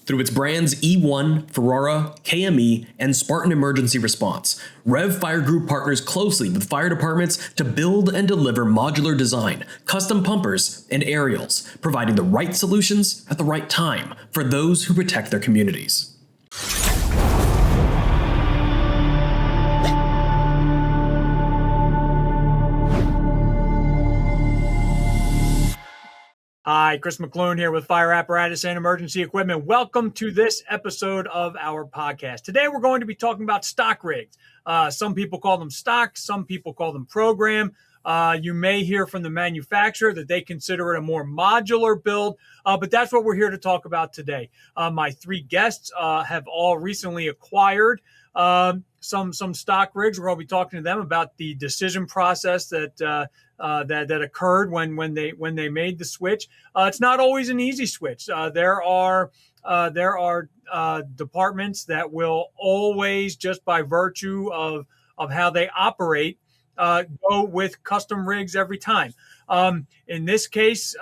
Through its brands E1, Ferrara, KME, and Spartan Emergency Response, Rev Fire Group partners closely with fire departments to build and deliver modular design, custom pumpers, and aerials, providing the right solutions at the right time for those who protect their communities. Hi, Chris McClune here with Fire Apparatus and Emergency Equipment. Welcome to this episode of our podcast. Today we're going to be talking about stock rigs. Some people call them stock, some people call them program. You may hear from the manufacturer that they consider it a more modular build, but that's what we're here to talk about today. My three guests have all recently acquired some stock rigs. We're going to be talking to them about the decision process that occurred when they made the switch. It's not always an easy switch. There are departments that will always, just by virtue of how they operate, go with custom rigs every time. In this case,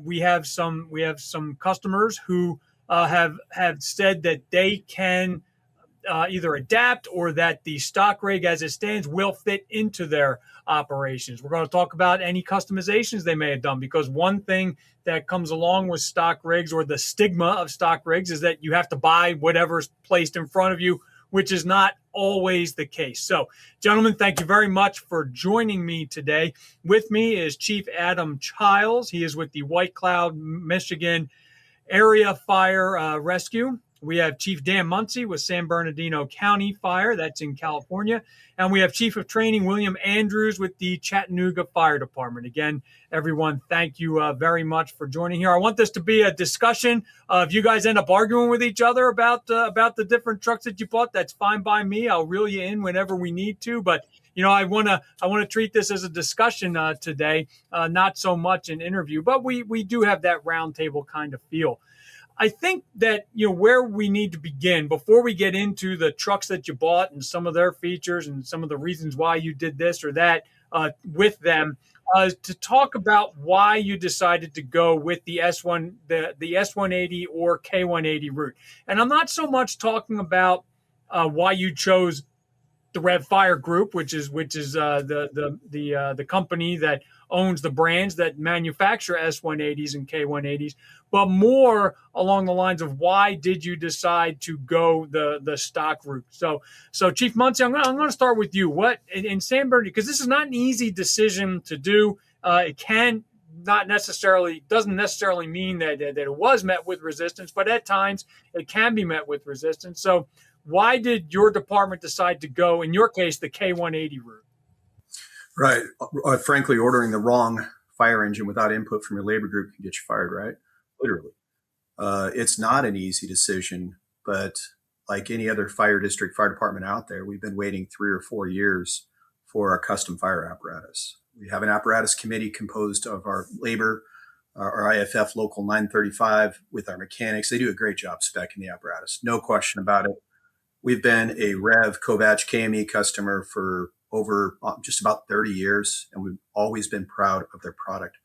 we have some customers who have said that they can either adapt or that the stock rig as it stands will fit into their operations. We're going to talk about any customizations they may have done, because one thing that comes along with stock rigs, or the stigma of stock rigs, is that you have to buy whatever's placed in front of you, which is not always the case. So, gentlemen, thank you very much for joining me today. With me is Chief Adam Chiles. He is with the White Cloud, Michigan Area Fire Rescue. We have Chief Dan Munsey with San Bernardino County Fire, that's in California. And we have Chief of Training William Andrews with the Chattanooga Fire Department. Again, everyone, thank you very much for joining here. I want this to be a discussion. If you guys end up arguing with each other about the different trucks that you bought, that's fine by me. I'll reel you in whenever we need to. But I want to treat this as a discussion today, not so much an interview. But we do have that roundtable kind of feel. I think that, where we need to begin before we get into the trucks that you bought and some of their features and some of the reasons why you did this or that with them, to talk about why you decided to go with the S1, the S180 or K180 route. And I'm not so much talking about why you chose the Rev Fire Group, which is the company that owns the brands that manufacture S180s and K180s, but more along the lines of why did you decide to go the stock route? So Chief Munsey, I'm going to start with you. What in San Bernardino, because this is not an easy decision to do. It doesn't necessarily mean that it was met with resistance, but at times it can be met with resistance. So why did your department decide to go, in your case, the K180 route? Right. Frankly, ordering the wrong fire engine without input from your labor group can get you fired, right? Literally. It's not an easy decision, but like any other fire district, fire department out there, we've been waiting 3 or 4 years for our custom fire apparatus. We have an apparatus committee composed of our labor, our IFF Local 935, with our mechanics. They do a great job speccing the apparatus. No question about it. We've been a Rev Kovatch KME customer for over just about 30 years, and we've always been proud of their product.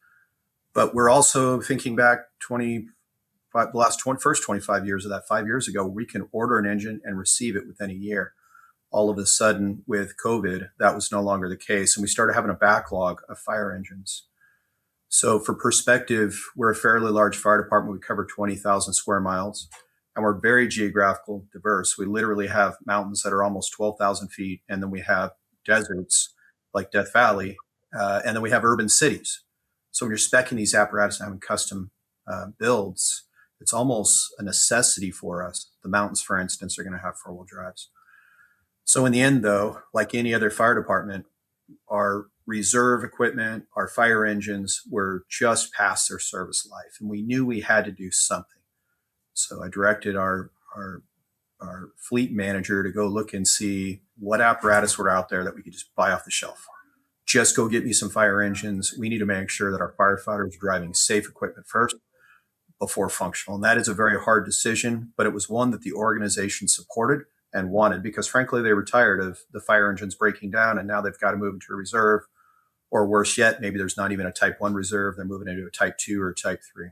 But we're also thinking back first 25 years of that. 5 years ago, we can order an engine and receive it within a year. All of a sudden, with COVID, that was no longer the case, and we started having a backlog of fire engines. So for perspective, we're a fairly large fire department. We cover 20,000 square miles. And we're very geographical diverse. We literally have mountains that are almost 12,000 feet. And then we have deserts like Death Valley. And then we have urban cities. So when you're speccing these apparatus and having custom builds, it's almost a necessity for us. The mountains, for instance, are going to have 4-wheel drives. So in the end, though, like any other fire department, our reserve equipment, our fire engines were just past their service life. And we knew we had to do something. So I directed our fleet manager to go look and see what apparatus were out there that we could just buy off the shelf. Just go get me some fire engines. We need to make sure that our firefighters are driving safe equipment first before functional. And that is a very hard decision, but it was one that the organization supported and wanted, because frankly, they were tired of the fire engines breaking down, and now they've got to move into a reserve, or worse yet, maybe there's not even a type 1 reserve. They're moving into a type 2 or type 3.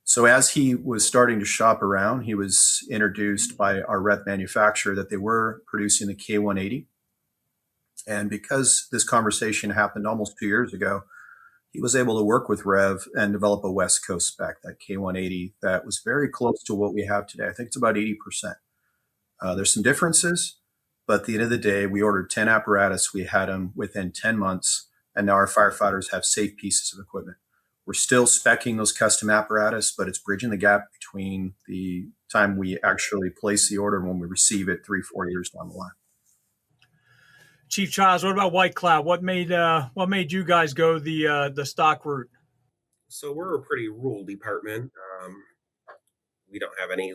So as he was starting to shop around, he was introduced by our rep manufacturer that they were producing the K180. And because this conversation happened almost 2 years ago, he was able to work with Rev and develop a West Coast spec, that K180, that was very close to what we have today. I think it's about 80%. There's some differences, but at the end of the day, we ordered 10 apparatus. We had them within 10 months, and now our firefighters have safe pieces of equipment. We're still speccing those custom apparatus, but it's bridging the gap between the time we actually place the order and when we receive it 3-4 years down the line. Chief Chiles, what about White Cloud? What made you guys go the stock route? So we're a pretty rural department. We don't have any,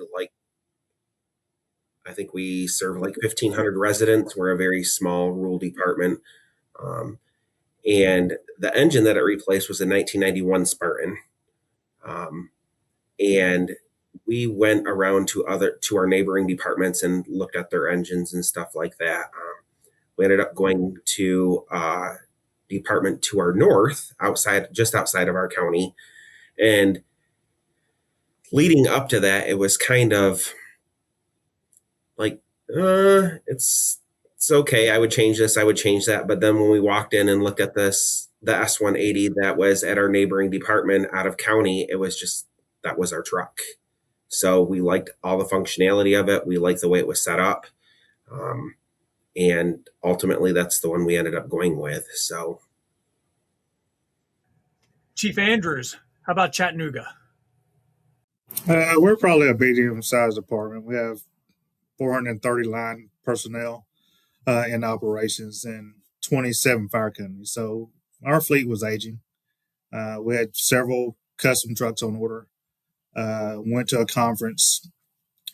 I think we serve 1,500 residents. We're a very small rural department. And the engine that it replaced was a 1991 Spartan. And we went around to our neighboring departments and looked at their engines and stuff like that. We ended up going to a department to our north, just outside of our county. And leading up to that, it was kind of it's okay. I would change this, I would change that. But then when we walked in and looked at the S180 that was at our neighboring department out of county, that was our truck. So we liked all the functionality of it. We liked the way it was set up. And ultimately, that's the one we ended up going with. So, Chief Andrews, how about Chattanooga? We're probably a medium-sized department. We have 430 line personnel in operations and 27 fire companies. So our fleet was aging. We had several custom trucks on order. Went to a conference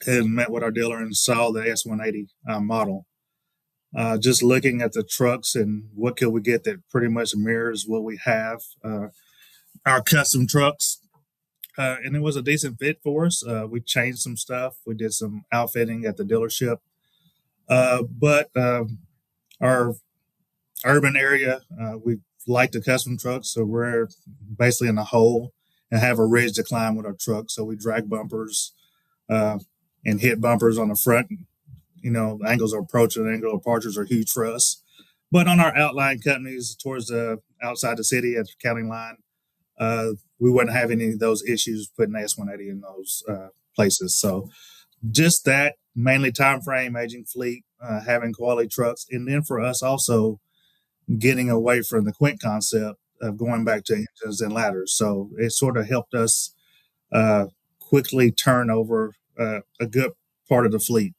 and met with our dealer and saw the S180 model. Just looking at the trucks and what could we get that pretty much mirrors what we have, our custom trucks. And it was a decent fit for us. We changed some stuff. We did some outfitting at the dealership. But our urban area, we like the custom trucks. So we're basically in a hole and have a ridge decline with our truck. So we drag bumpers and hit bumpers on the front. The angles of approach and angle of departures are huge for us. But on our outlying companies towards the outside the city at the county line, we wouldn't have any of those issues putting S180 in those places. So just that, mainly time frame, aging fleet, having quality trucks. And then for us also getting away from the quint concept of going back to engines and ladders. So it sort of helped us quickly turn over a good part of the fleet.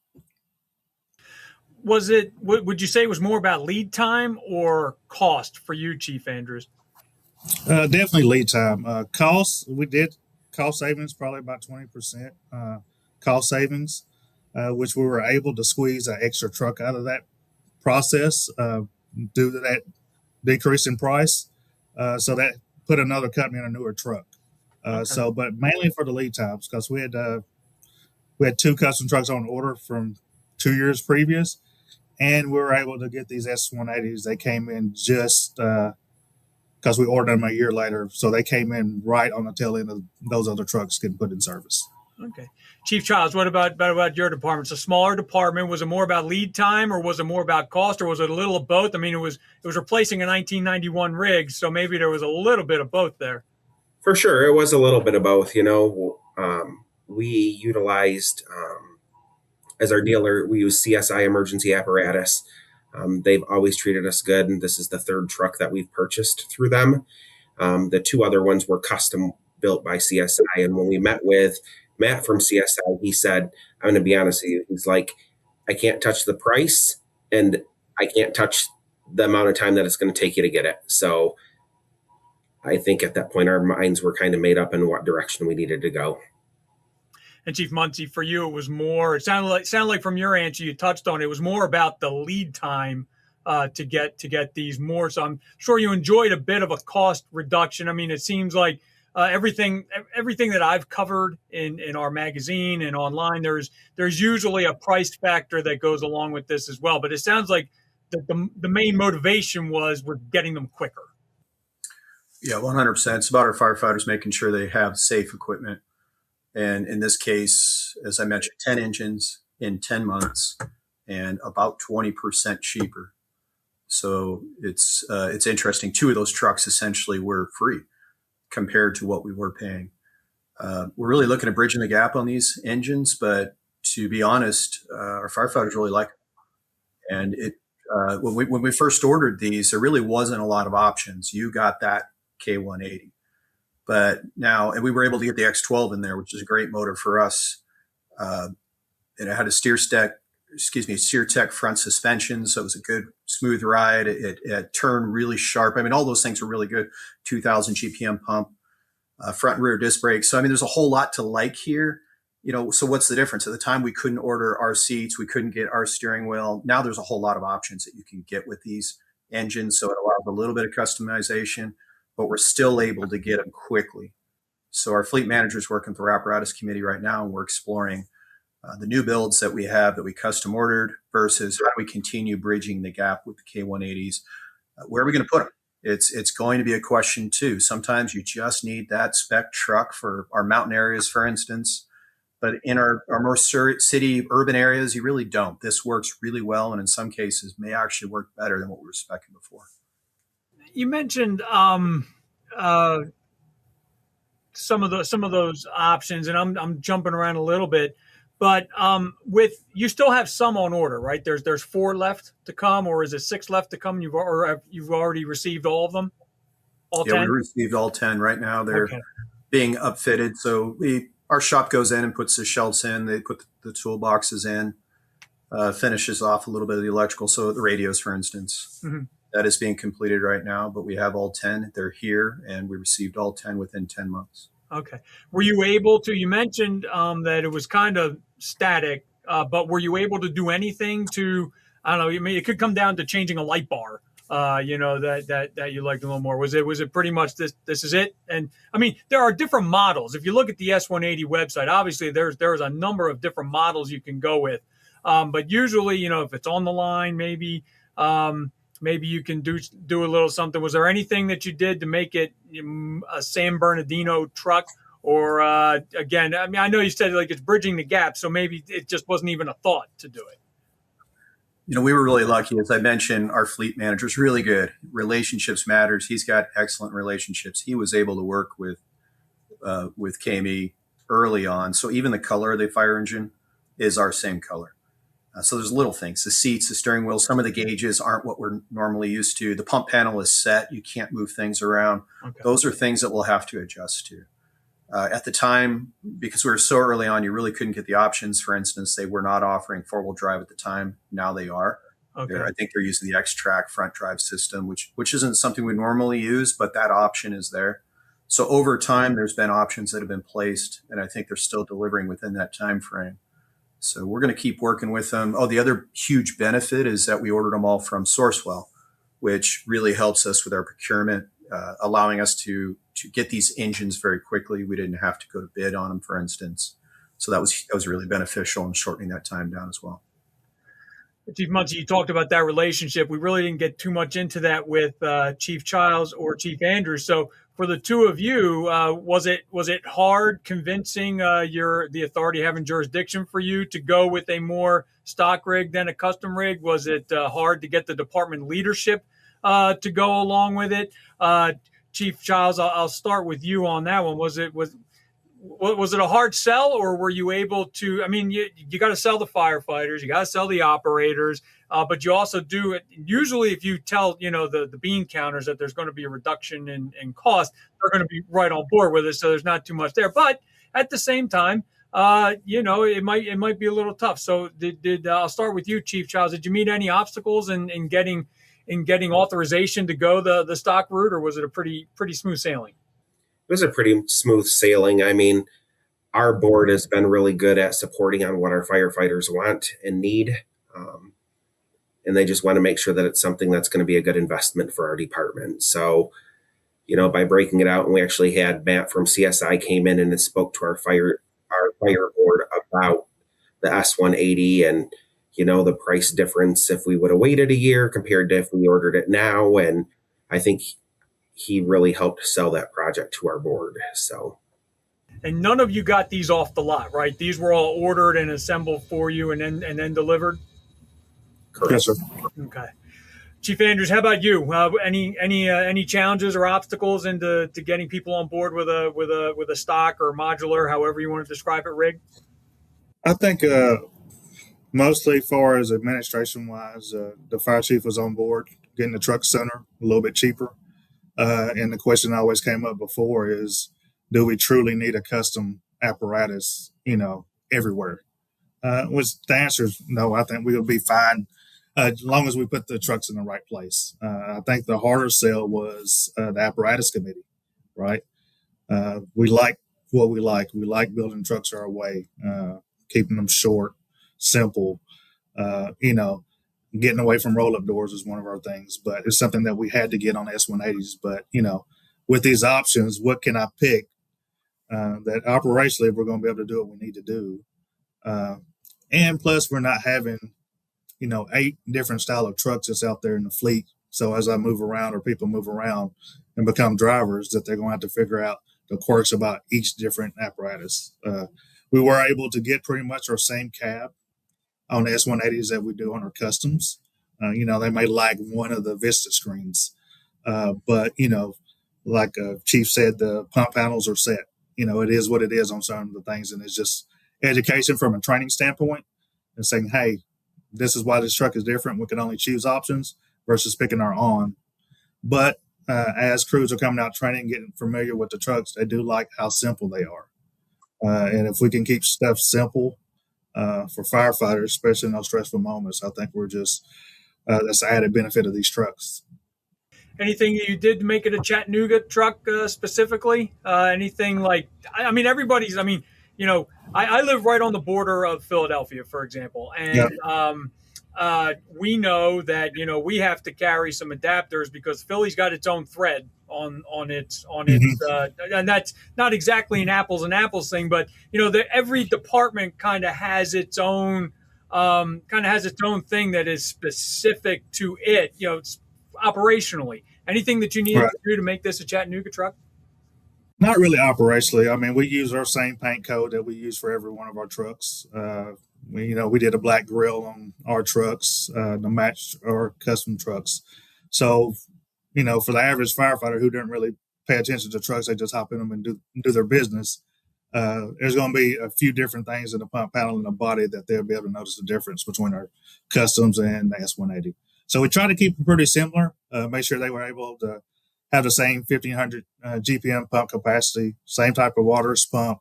Would you say it was more about lead time or cost for you, Chief Andrews? Definitely lead time. Costs, we did cost savings, probably about 20% cost savings, which we were able to squeeze an extra truck out of that process due to that decrease in price. So that put another company in a newer truck. Okay. But mainly for the lead times, because we had 2 custom trucks on order from 2 years previous, and we were able to get these S180s. They came in just because we ordered them a year later. So they came in right on the tail end of those other trucks getting put in service. Okay. Chief Chiles, what about your department? It's a smaller department. Was it more about lead time, or was it more about cost, or was it a little of both? I mean, it was replacing a 1991 rig, so maybe there was a little bit of both there. For sure. It was a little bit of both. We utilized, as our dealer, we use CSI Emergency Apparatus. They've always treated us good, and this is the 3rd truck that we've purchased through them. The 2 other ones were custom built by CSI, and when we met with Matt from CSI, he said, I'm going to be honest with you, he's like, I can't touch the price, and I can't touch the amount of time that it's going to take you to get it. So I think at that point, our minds were kind of made up in what direction we needed to go. And Chief Munsey, for you, it was more. It sounded like from your answer, you touched on it was more about the lead time to get these more. So I'm sure you enjoyed a bit of a cost reduction. I mean, it seems like everything that I've covered in our magazine and online, there's usually a price factor that goes along with this as well. But it sounds like the main motivation was we're getting them quicker. Yeah, 100%. It's about our firefighters making sure they have safe equipment. And in this case, as I mentioned, 10 engines in 10 months and about 20% cheaper. So it's interesting. Two of those trucks essentially were free compared to what we were paying. We're really looking at bridging the gap on these engines, but to be honest, our firefighters really like it. And when we first ordered these, there really wasn't a lot of options. You got that K180, but now, and we were able to get the X12 in there, which is a great motor for us. And it had a steer tech front suspension, so it was a good smooth ride. It turned really sharp. I mean, all those things were really good. 2,000 GPM pump, front and rear disc brakes. So I mean, there's a whole lot to like here. So what's the difference? At the time, we couldn't order our seats, we couldn't get our steering wheel. Now there's a whole lot of options that you can get with these engines. So it allows a little bit of customization, but we're still able to get them quickly. So our fleet manager is working through our Apparatus committee right now, and we're exploring the new builds that we have that we custom ordered versus how do we continue bridging the gap with the K180s. Where are we going to put them? It's going to be a question too. Sometimes you just need that spec truck for our mountain areas, for instance. But in our more city urban areas, you really don't. This works really well, and in some cases may actually work better than what we were speccing before. You mentioned some of those options, and I'm jumping around a little bit, but with you still have some on order, right? There's 4 left to come, or is it 6 left to come? You've already received all of them, all 10? Yeah, we received all 10 right now. They're being upfitted, so our shop goes in and puts the shelves in. They put the toolboxes in, finishes off a little bit of the electrical. So the radios, for instance, that is being completed right now. But we have all 10. They're here, and we received all 10 within 10 months. Okay. Were you able to? You mentioned that it was kind of static, but were you able to do anything to? I don't know. I mean, it could come down to changing a light bar. That you liked a little more. Was it pretty much this is it? And I mean, there are different models. If you look at the S180 website, obviously there's a number of different models you can go with. But usually, if it's on the line, maybe you can do a little something. Was there anything that you did to make it a San Bernardino truck? Or again, I mean, I know you said like it's bridging the gap, so maybe it just wasn't even a thought to do it. We were really lucky. As I mentioned, our fleet manager is really good. Relationships matters. He's got excellent relationships. He was able to work with KME early on. So even the color of the fire engine is our same color. So there's little things, the seats, the steering wheel, some of the gauges aren't what we're normally used to. The pump panel is set. You can't move things around. Okay. Those are things that we'll have to adjust to. At the time, because we were so early on, you really couldn't get the options. For instance, they were not offering 4-wheel drive at the time. Now they are. Okay. I think they're using the X-Track front drive system, which isn't something we normally use, but that option is there. So over time, there's been options that have been placed, and I think they're still delivering within that time frame. So we're going to keep working with them. Oh, the other huge benefit is that we ordered them all from Sourcewell, which really helps us with our procurement, allowing us to get these engines very quickly. We didn't have to go to bid on them, for instance. So that was really beneficial in shortening that time down as well. Chief Munsey, you talked about that relationship. We really didn't get too much into that with Chief Chiles or Chief Andrews. So for the two of you, was it hard convincing the authority having jurisdiction for you to go with a more stock rig than a custom rig? Was it hard to get the department leadership to go along with it? Chief Chiles, I'll start with you on that one. Was it a hard sell, or were you able to? I mean, you got to sell the firefighters, you got to sell the operators, but you also do it. Usually, if you tell the bean counters that there's going to be a reduction in cost, they're going to be right on board with it. So there's not too much there. But at the same time, it might be a little tough. So did I'll start with you, Chief Chiles. Did you meet any obstacles in getting authorization to go the stock route, or was it a pretty smooth sailing? It was a pretty smooth sailing. I mean, our board has been really good at supporting on what our firefighters want and need. And they just want to make sure that it's something that's going to be a good investment for our department. So, by breaking it out, and we actually had Matt from CSI came in and spoke to our fire board about the S180 and, the price difference if we would have waited a year compared to if we ordered it now. And I think he really helped sell that project to our board. So, And none of you got these off the lot, right? These were all ordered and assembled for you and then delivered. Yes, sir. Okay. Chief Andrews, how about you? Any challenges or obstacles into getting people on board with a stock or modular, however you want to describe it, rig? I think mostly far as administration wise, the fire chief was on board getting the truck center a little bit cheaper. And the question that always came up before is, do we truly need a custom apparatus, everywhere? Which the answer is no. I think we'll be fine as long as we put the trucks in the right place. I think the harder sell was the apparatus committee, right? We like what we like. We like building trucks our way, keeping them short, simple. Getting away from roll-up doors is one of our things, but it's something that we had to get on S180s. But, with these options, what can I pick that operationally we're going to be able to do what we need to do? And plus, we're not having, 8 different style of trucks that's out there in the fleet. So as I move around or people move around and become drivers, that they're going to have to figure out the quirks about each different apparatus. We were able to get pretty much our same cab on the S180s that we do on our customs. They may lack one of the Vista screens, but like Chief said, the pump panels are set. It is what it is on some of the things, and it's just education from a training standpoint and saying, hey, this is why this truck is different. We can only choose options versus picking our own. But as crews are coming out training, getting familiar with the trucks, they do like how simple they are. And if we can keep stuff simple for firefighters, especially in those stressful moments, I think we're just that's the added benefit of these trucks. Anything you did to make it a Chattanooga truck specifically? Anything like, everybody's, I live right on the border of Philadelphia, for example. And we know that, we have to carry some adapters because Philly's got its own thread on its, and that's not exactly an apples and apples thing, but, every department kind of has its own thing that is specific to it, operationally. Anything that you need to do to make this a Chattanooga truck? Not really operationally. We use our same paint code that we use for every one of our trucks. We did a black grill on our trucks to match our custom trucks. So, for the average firefighter who didn't really pay attention to trucks, they just hop in them and do their business. There's going to be a few different things in the pump panel and the body that they'll be able to notice the difference between our customs and the S180. So we try to keep them pretty similar, make sure they were able to have the same 1,500 GPM pump capacity, same type of waters pump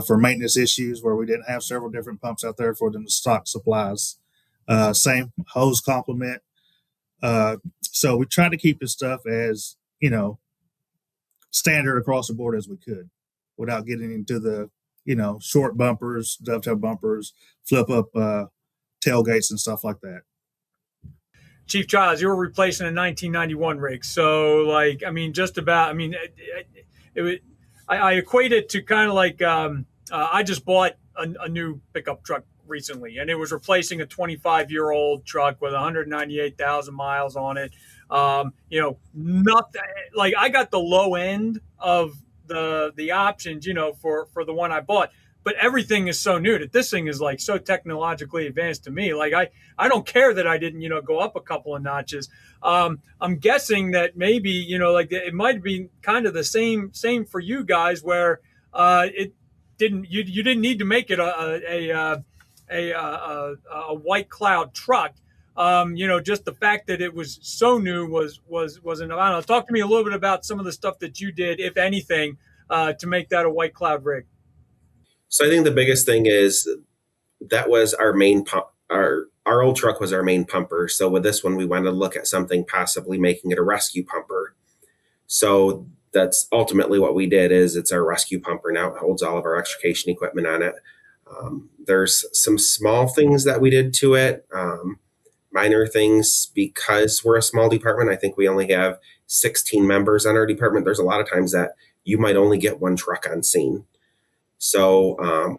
for maintenance issues where we didn't have several different pumps out there for them to stock supplies. Same hose complement. So we try to keep this stuff as, standard across the board as we could without getting into the, short bumpers, dovetail bumpers, flip up tailgates and stuff like that. Chief Chiles, you were replacing a 1991 rig. So, I equate it to kind of like I just bought a new pickup truck recently, and it was replacing a 25-year-old truck with 198,000 miles on it. Not like I got the low end of the options, for the one I bought. But everything is so new that this thing is like so technologically advanced to me. Like I don't care that I didn't, go up a couple of notches. I'm guessing that maybe, it might be kind of the same for you guys where it didn't you didn't need to make it a white cloud truck. Just the fact that it was so new was enough. I don't know. Talk to me a little bit about some of the stuff that you did, if anything, to make that a white cloud rig. So I think the biggest thing is that was our main pump. Our old truck was our main pumper. So with this one, we wanted to look at something possibly making it a rescue pumper. So that's ultimately what we did. Is it's our rescue pumper now. It holds all of our extrication equipment on it. There's some small things that we did to it, minor things because we're a small department. I think we only have 16 members on our department. There's a lot of times that you might only get one truck on scene. So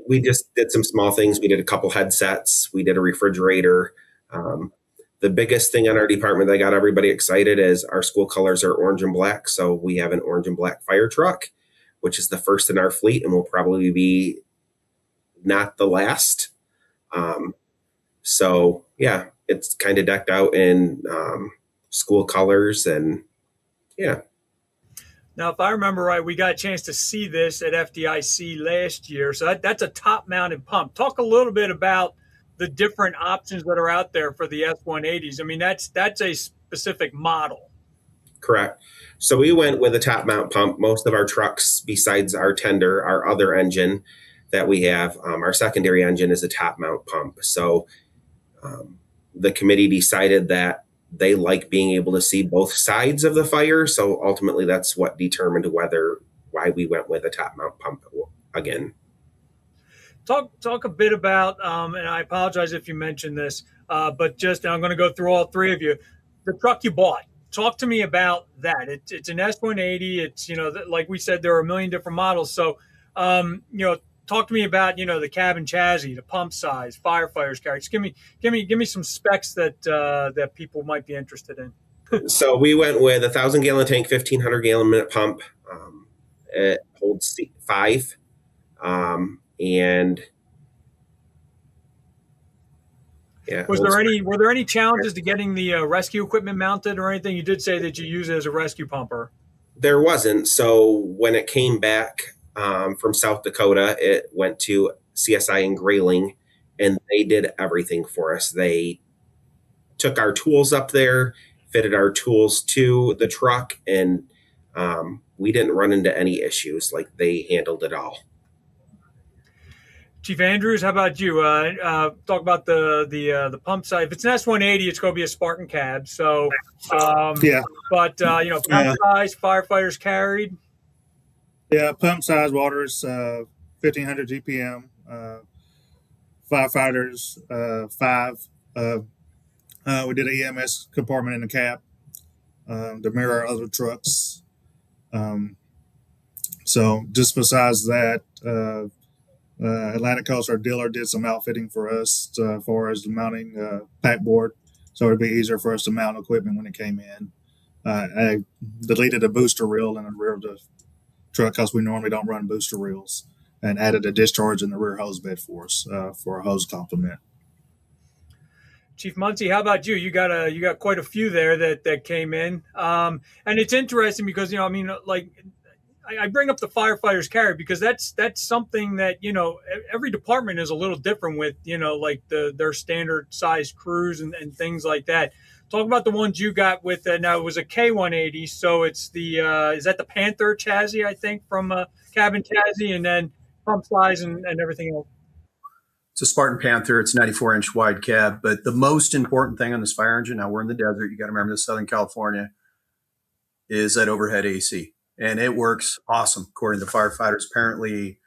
we just did some small things. We did a couple headsets. We did a refrigerator. The biggest thing in our department that got everybody excited is our school colors are orange and black. So we have an orange and black fire truck. which is the first in our fleet and will probably be not the last. So yeah, it's kind of decked out in school colors, and yeah. Now, if I remember right, we got a chance to see this at FDIC last year. So that's a top-mounted pump. Talk a little bit about the different options that are out there for the S180s. I mean, that's a specific model. Correct. So we went with a top mount pump. Most of our trucks, besides our tender, our other engine that we have, our secondary engine is a top mount pump. So the committee decided that they like being able to see both sides of the fire. So ultimately, that's what determined why we went with a top mount pump again. Talk a bit about, and I apologize if you mentioned this, but just I'm going to go through all three of you. The truck you bought. Talk to me about that. It's an S180. It's, like we said, there are a million different models. So, talk to me about, the cabin chassis, the pump size, firefighters carry. Just give me some specs that people might be interested in. So we went with a 1,000-gallon tank, 1,500 gallon minute pump. It holds 5, and yeah. Were there any challenges to getting the rescue equipment mounted or anything? You did say that you use it as a rescue pumper. There wasn't. So when it came back from South Dakota, it went to CSI in Grayling, and they did everything for us. They took our tools up there, fitted our tools to the truck, and we didn't run into any issues. Like, they handled it all. Chief Andrews, how about you? Talk about the pump side. If it's an S180, it's going to be a Spartan cab. So, yeah. But pump size, firefighters carried. Yeah, pump size water is 1,500 GPM. Firefighters 5. We did an EMS compartment in the cab to mirror other trucks. So just besides that. Atlantic Coast, our dealer, did some outfitting for us as far as the mounting pack board, so it'd be easier for us to mount equipment when it came in. I deleted a booster reel in the rear of the truck because we normally don't run booster reels, and added a discharge in the rear hose bed for us for a hose complement. Chief Munsey, how about you? You got quite a few there that came in, and it's interesting because I bring up the firefighters carry because that's something that, every department is a little different with, their standard size crews and things like that. Talk about the ones you got with, now it was a K180. So it's is that the Panther chassis, I think, from cabin chassis, and then pump size and everything else? It's a Spartan Panther. It's a 94-inch wide cab. But the most important thing on this fire engine, now we're in the desert, you got to remember this, Southern California, is that overhead AC. And it works awesome, according to firefighters. Apparently,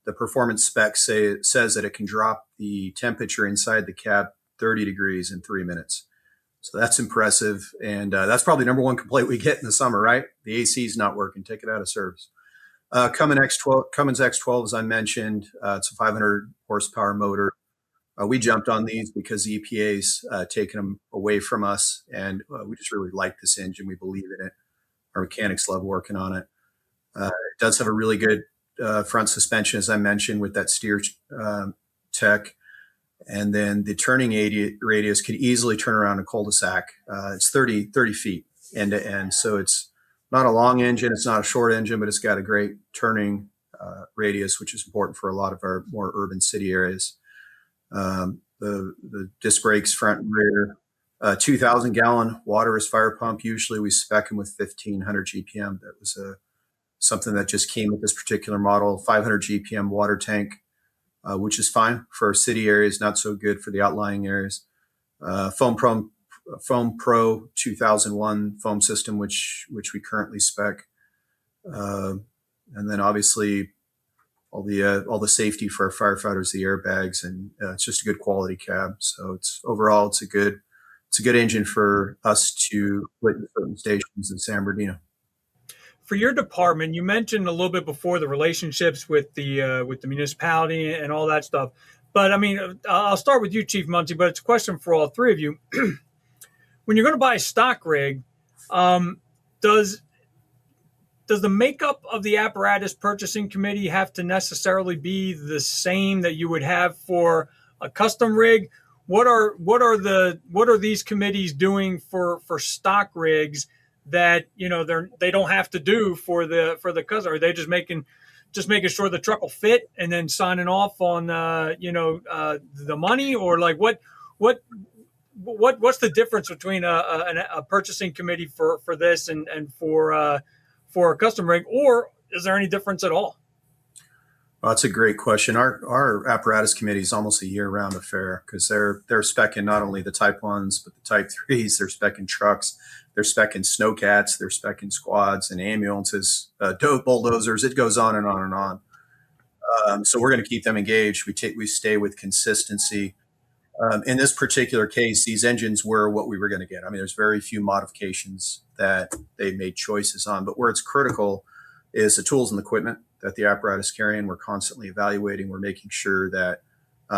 the performance specs says that it can drop the temperature inside the cab 30 degrees in 3 minutes. So that's impressive. And that's probably number one complaint we get in the summer, right? The AC is not working. Take it out of service. Cummins X12, as I mentioned, it's a 500 horsepower motor. We jumped on these because the EPA's taken them away from us. And we just really like this engine. We believe in it. Our mechanics love working on it. It does have a really good front suspension, as I mentioned, with that steer tech. And then the turning radius could easily turn around a cul-de-sac. It's 30 feet end to end. So it's not a long engine. It's not a short engine, but it's got a great turning radius, which is important for a lot of our more urban city areas. The disc brakes front and rear. 2,000-gallon water-less fire pump. Usually we spec them with 1,500 GPM. That was something that just came with this particular model. 500 GPM water tank, which is fine for city areas, not so good for the outlying areas. Foam Pro 2001 foam system, which we currently spec. And then obviously all the safety for our firefighters, the airbags, and it's just a good quality cab. So it's a good engine for us to put in certain stations in San Bernardino. For your department, you mentioned a little bit before the relationships with the municipality and all that stuff. But I mean, I'll start with you, Chief Munsey, but it's a question for all three of you. When you're going to buy a stock rig, does does the makeup of the apparatus purchasing committee have to necessarily be the same that you would have for a custom rig? What are these committees doing for stock rigs that they don't have to do for the custom? Are they just making sure the truck will fit and then signing off on the money, or like what's the difference between a purchasing committee for this and for a custom rig, or is there any difference at all? Well, that's a great question. Our apparatus committee is almost a year-round affair because they're specing not only the Type 1s, but the Type 3s. They're specing trucks. They're specing snowcats. They're specing squads and ambulances, bulldozers. It goes on and on and on. So we're going to keep them engaged. We stay with consistency. In this particular case, these engines were what we were going to get. I mean, there's very few modifications that they made choices on, but where it's critical is the tools and the equipment that the apparatus carrying. We're constantly evaluating. We're making sure that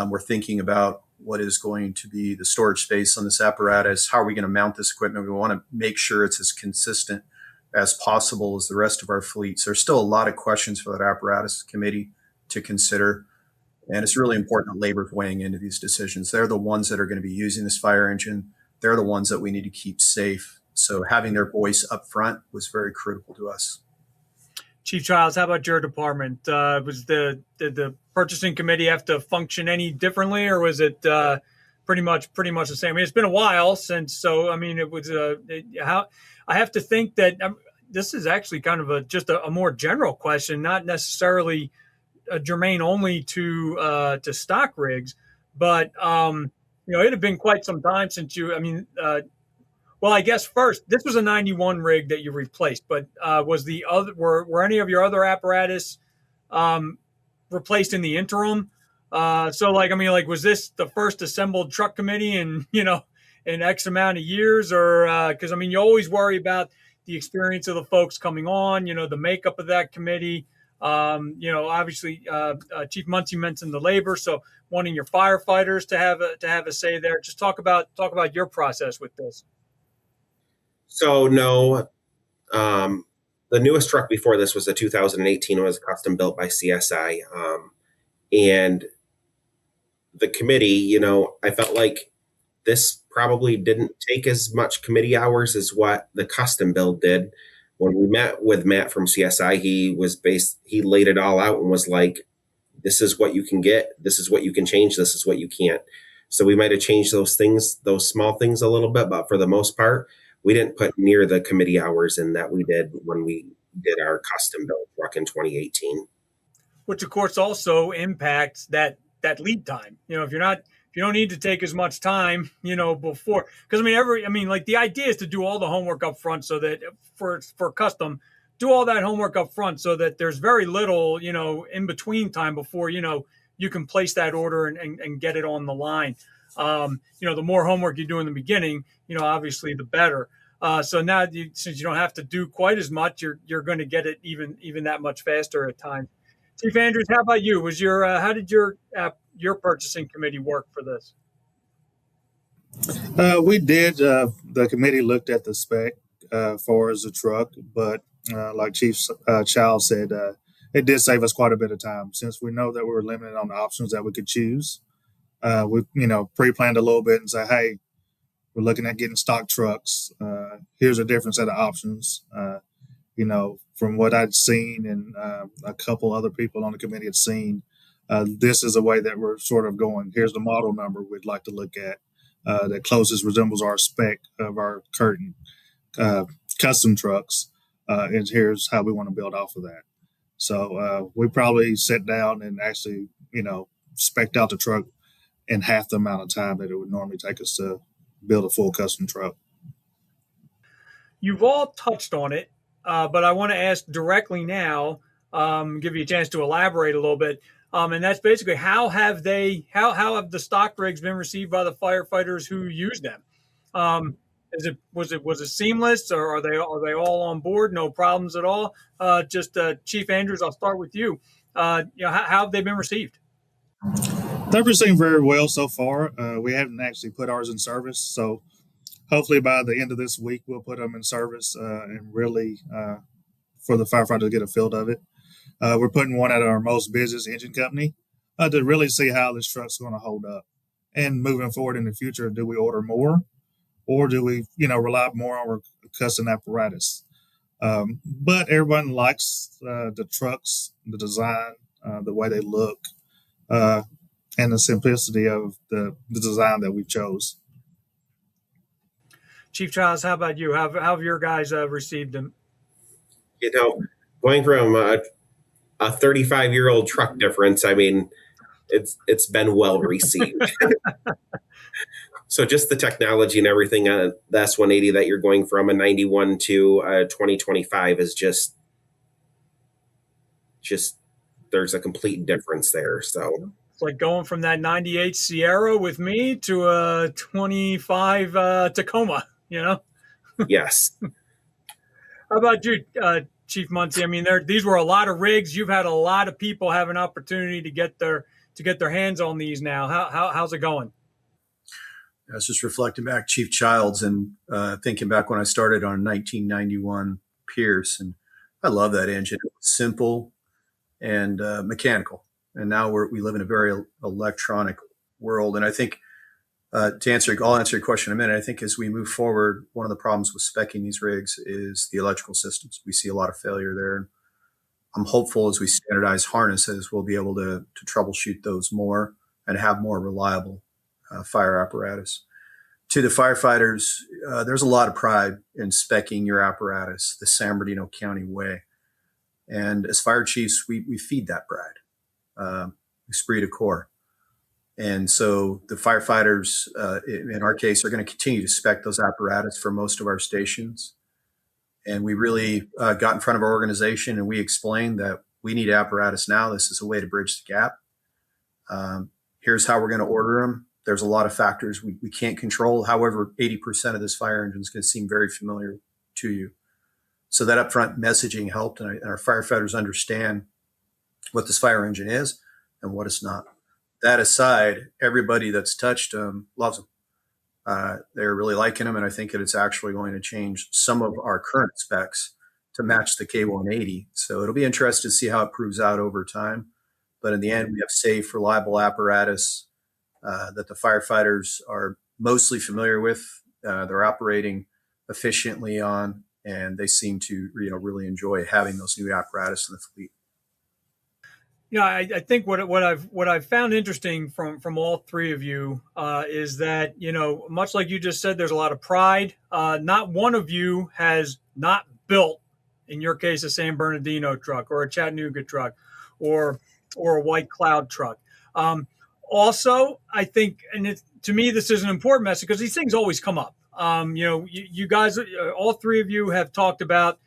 we're thinking about what is going to be the storage space on this apparatus. How are we going to mount this equipment? We want to make sure it's as consistent as possible as the rest of our fleets. There's still a lot of questions for that apparatus committee to consider. And it's really important that labor's weighing into these decisions. They're the ones that are going to be using this fire engine. They're the ones that we need to keep safe. So having their voice up front was very critical to us. Chief Chiles, how about your department? Did the purchasing committee have to function any differently, or was it pretty much the same? I mean, it's been a while since, so I mean, it was how I have to think that this is actually kind of just a more general question, not necessarily germane only to stock rigs, but it had been quite some time since you. I mean. Well, I guess first, this was a 91 rig that you replaced, but were any of your other apparatus replaced in the interim? Was this the first assembled truck committee in X amount of years, or because you always worry about the experience of the folks coming on, the makeup of that committee. Obviously, Chief Munsey mentioned the labor, so wanting your firefighters to have a say there. Just talk about your process with this. So no, the newest truck before this was a 2018. It was custom built by CSI, and the committee. I felt like this probably didn't take as much committee hours as what the custom build did. When we met with Matt from CSI, he laid it all out and was like, "This is what you can get. This is what you can change. This is what you can't." So we might have changed those small things a little bit, but for the most part, we didn't put near the committee hours in that we did when we did our custom built truck in 2018. Which of course also impacts that lead time. If you don't need to take as much time, before, because the idea is to do all the homework up front so that for custom, do all that homework up front so that there's very little, in between time before, you can place that order and get it on the line. The more homework you do in the beginning, obviously the better. So now, since you don't have to do quite as much, you're going to get it even that much faster at times. Chief Andrews, how about you? How did your purchasing committee work for this? We did. The committee looked at the spec for as a truck, but like Chief Chiles said, it did save us quite a bit of time since we know that we were limited on the options that we could choose. We pre-planned a little bit and say, hey, we're looking at getting stock trucks. Here's a different set of options. From what I'd seen and a couple other people on the committee had seen, this is a way that we're sort of going. Here's the model number we'd like to look at that closest resembles our spec of our current custom trucks. And here's how we want to build off of that. So we probably sat down and actually, spec'd out the truck in half the amount of time that it would normally take us to build a full custom truck. Have all touched on it, but I want to ask directly now, give you a chance to elaborate a little bit. And that's basically how have the stock rigs been received by the firefighters who use them? Was it seamless, or are they all on board? No problems at all. Chief Andrews, I'll start with you. How have they been received? They've received very well so far. We haven't actually put ours in service, so hopefully by the end of this week we'll put them in service and really for the firefighter to get a feel of it. We're putting one at our most busiest engine company to really see how this truck's going to hold up. And moving forward in the future, do we order more, or do we, rely more on our custom apparatus? But everyone likes the trucks, the design, the way they look, and the simplicity of the design that we chose. Chief Chiles, how about you? How have your guys received them? Going from a 35-year-old truck difference, I mean, it's been well received. So just the technology and everything, the S180 that you're going from a 91 to a 2025 is just there's a complete difference there. So it's like going from that 98 Sierra with me to a 25 Tacoma, Yes. How about you, Chief Munsey? I mean, these were a lot of rigs. You've had a lot of people have an opportunity to get their hands on these now. How's it going? I was just reflecting back, Chief Childs, and thinking back when I started on 1991 Pierce, and I love that engine. It was simple and mechanical, and now we live in a very electronic world. And I think I'll answer your question in a minute. I think as we move forward, one of the problems with speccing these rigs is the electrical systems. We see a lot of failure there. And I'm hopeful as we standardize harnesses, we'll be able to troubleshoot those more and have more reliable fire apparatus. To the firefighters, there's a lot of pride in speccing your apparatus the San Bernardino County way. And as fire chiefs, we feed that pride, esprit de corps. And so the firefighters, in our case, are going to continue to spec those apparatus for most of our stations. And we really got in front of our organization and we explained that we need apparatus now. This is a way to bridge the gap. Here's how we're going to order them. There's a lot of factors we can't control. However, 80% of this fire engine is going to seem very familiar to you. So that upfront messaging helped, and our firefighters understand what this fire engine is and what it's not. That aside, everybody that's touched them loves them. They're really liking them, and I think that it's actually going to change some of our current specs to match the K180. So it'll be interesting to see how it proves out over time. But in the end, we have safe, reliable apparatus that the firefighters are mostly familiar with. They're operating efficiently on, and they seem to really enjoy having those new apparatus in the fleet. I think what I've found interesting from all three of you is that much like you just said, there's a lot of pride. Not one of you has not built, in your case, a San Bernardino truck or a Chattanooga truck or a White Cloud truck. Also, I think, and to me, this is an important message because these things always come up. You guys, all three of you have talked about,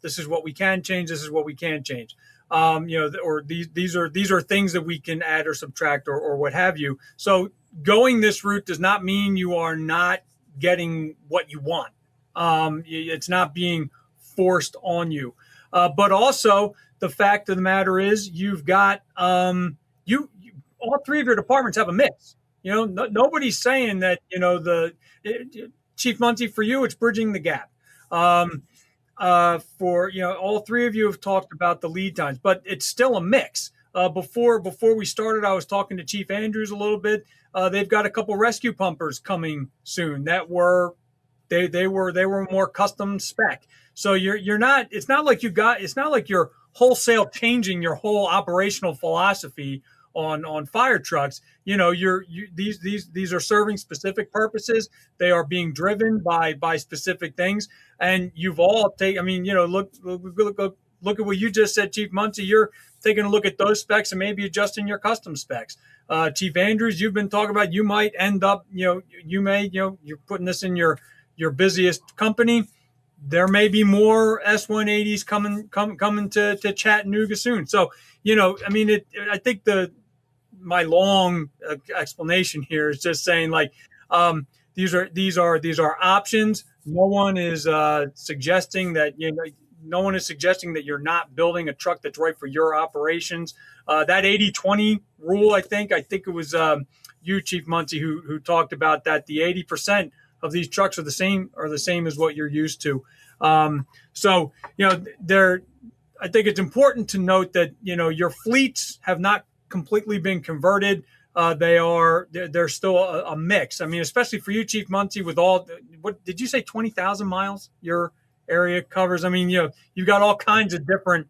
this is what we can change. This is what we can't change. Or these are things that we can add or subtract or what have you. So going this route does not mean you are not getting what you want. It's not being forced on you. But also the fact of the matter is you've got, all three of your departments have a mix. Nobody's saying that, Chief Munsey, for you, it's bridging the gap. For all three of you have talked about the lead times, but it's still a mix. Before we started, I was talking to Chief Andrews a little bit. They've got a couple rescue pumpers coming soon that were they were more custom spec. So you're not. It's not like you're wholesale changing your whole operational philosophy on fire trucks. These are serving specific purposes. They are being driven by specific things. And you've all look at what you just said, Chief Munsey. You're taking a look at those specs and maybe adjusting your custom specs. Chief Andrews, you've been talking about you might end up, you're putting this in your busiest company. There may be more S180s coming to Chattanooga soon. So, I think my long explanation here is just saying these are options. No one is suggesting that you're not building a truck that's right for your operations. That 80-20 rule, I think it was you, Chief Munsey, who talked about that. The 80% of these trucks are the same as what you're used to. So I think it's important to note that, your fleets have not completely been converted. They're still a mix. I mean, especially for you, Chief Munsey, with what did you say, 20,000 miles your area covers? I mean, you've got all kinds of different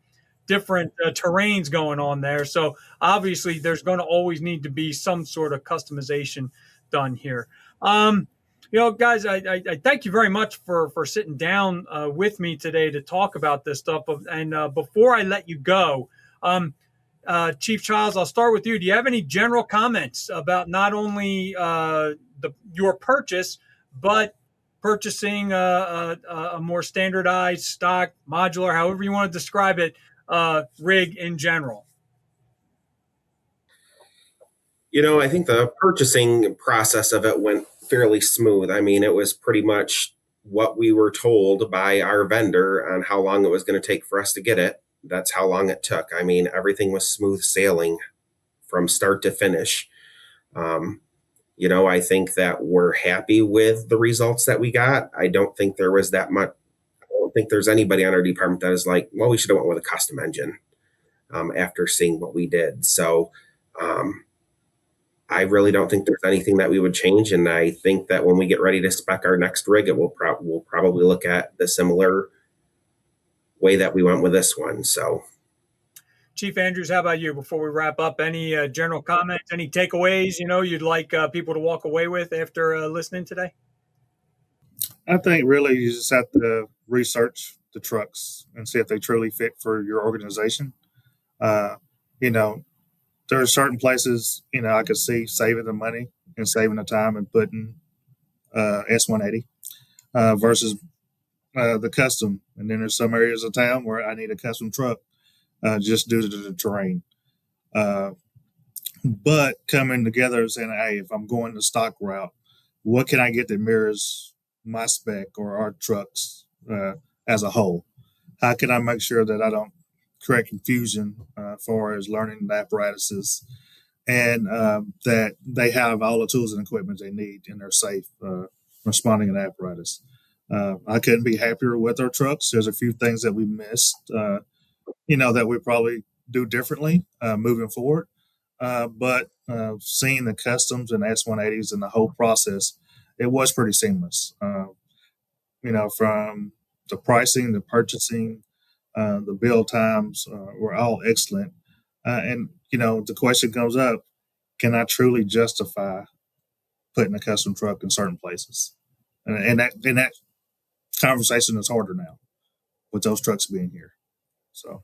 terrains going on there. So obviously there's going to always need to be some sort of customization done here. Guys, I thank you very much for sitting down with me today to talk about this stuff. And before I let you go, Chief Chiles, I'll start with you. Do you have any general comments about not only your purchase, but purchasing a more standardized stock, modular, however you want to describe it, rig in general? I think the purchasing process of it went fairly smooth. I mean, it was pretty much what we were told by our vendor on how long it was going to take for us to get it. That's how long it took. I mean, everything was smooth sailing from start to finish. I think that we're happy with the results that we got. I don't think there was that much. I don't think there's anybody on our department that is like, well, we should have went with a custom engine after seeing what we did. So, I really don't think there's anything that we would change. And I think that when we get ready to spec our next rig, we'll probably look at the similar way that we went with this one. So, Chief Andrews, how about you before we wrap up? Any general comments, any takeaways, you'd like people to walk away with after listening today? I think really you just have to research the trucks and see if they truly fit for your organization. There are certain places, I could see saving the money and saving the time and putting S180 versus the custom. And then there's some areas of town where I need a custom truck just due to the terrain. But coming together and saying, hey, if I'm going the stock route, what can I get that mirrors my spec or our trucks as a whole? How can I make sure that I don't create confusion as far as learning the apparatuses and that they have all the tools and equipment they need and they're safe responding to the apparatus. I couldn't be happier with our trucks. There's a few things that we missed, that we probably do differently moving forward. But seeing the customs and S180s and the whole process, it was pretty seamless. From the pricing, the purchasing, the build times were all excellent. And the question comes up, can I truly justify putting a custom truck in certain places? And that conversation is harder now with those trucks being here. So,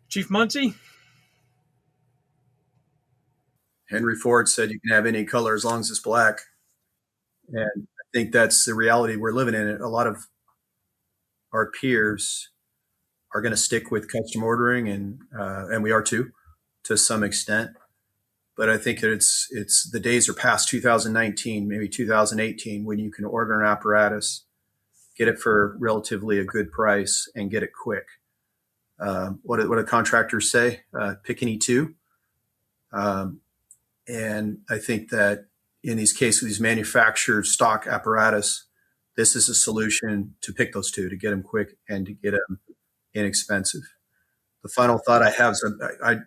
Chief Munsey? Henry Ford said you can have any color as long as it's black. And I think that's the reality we're living in. A lot of our peers are going to stick with custom ordering, and we are too, to some extent. But I think that it's the days are past 2019, maybe 2018, when you can order an apparatus, get it for relatively a good price, and get it quick. What do contractors say? Pick any two. And I think that in these cases, these manufactured stock apparatus, this is a solution to pick those two, to get them quick and to get them inexpensive. The final thought I have is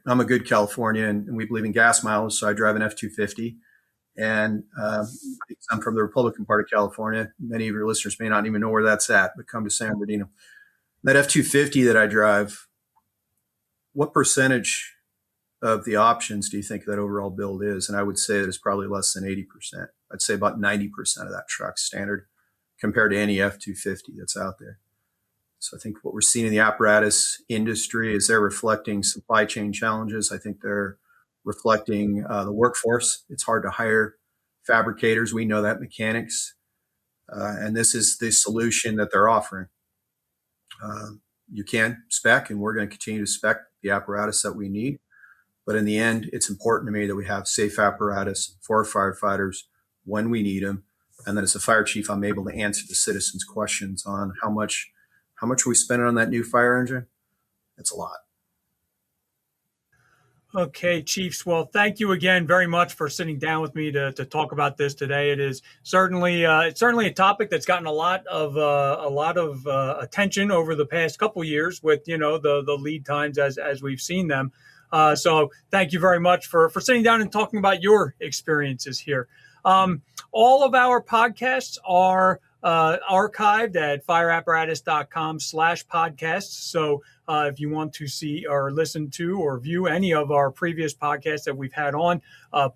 I'm a good Californian, and we believe in gas mileage, so I drive an F-250. And I'm from the Republican part of California. Many of your listeners may not even know where that's at, but come to San Bernardino. That F-250 that I drive, what percentage of the options do you think that overall build is? And I would say that it's probably less than 80%. I'd say about 90% of that truck's standard compared to any F-250 that's out there. So I think what we're seeing in the apparatus industry is they're reflecting supply chain challenges. I think they're reflecting the workforce. It's hard to hire fabricators. We know that, mechanics. And this is the solution that they're offering. You can spec, and we're going to continue to spec the apparatus that we need. But in the end, it's important to me that we have safe apparatus for our firefighters when we need them. And that as a fire chief, I'm able to answer the citizens' questions on how much are we spending on that new fire engine? It's a lot. Okay, Chiefs. Well, thank you again very much for sitting down with me to talk about this today. It is certainly it's certainly a topic that's gotten a lot of attention over the past couple years with the lead times as we've seen them. So thank you very much for sitting down and talking about your experiences here. All of our podcasts are archived at fireapparatus.com/podcasts. So if you want to see or listen to or view any of our previous podcasts that we've had on,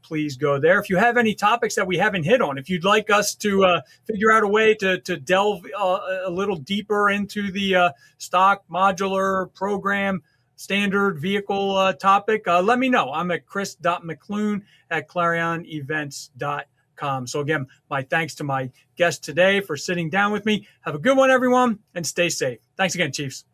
please go there. If you have any topics that we haven't hit on, if you'd like us to figure out a way to delve a little deeper into the stock, modular, program, standard vehicle topic, let me know. I'm at chris.mcloon@clarionevents.com. So again, my thanks to my guest today for sitting down with me. Have a good one, everyone, and stay safe. Thanks again, Chiefs.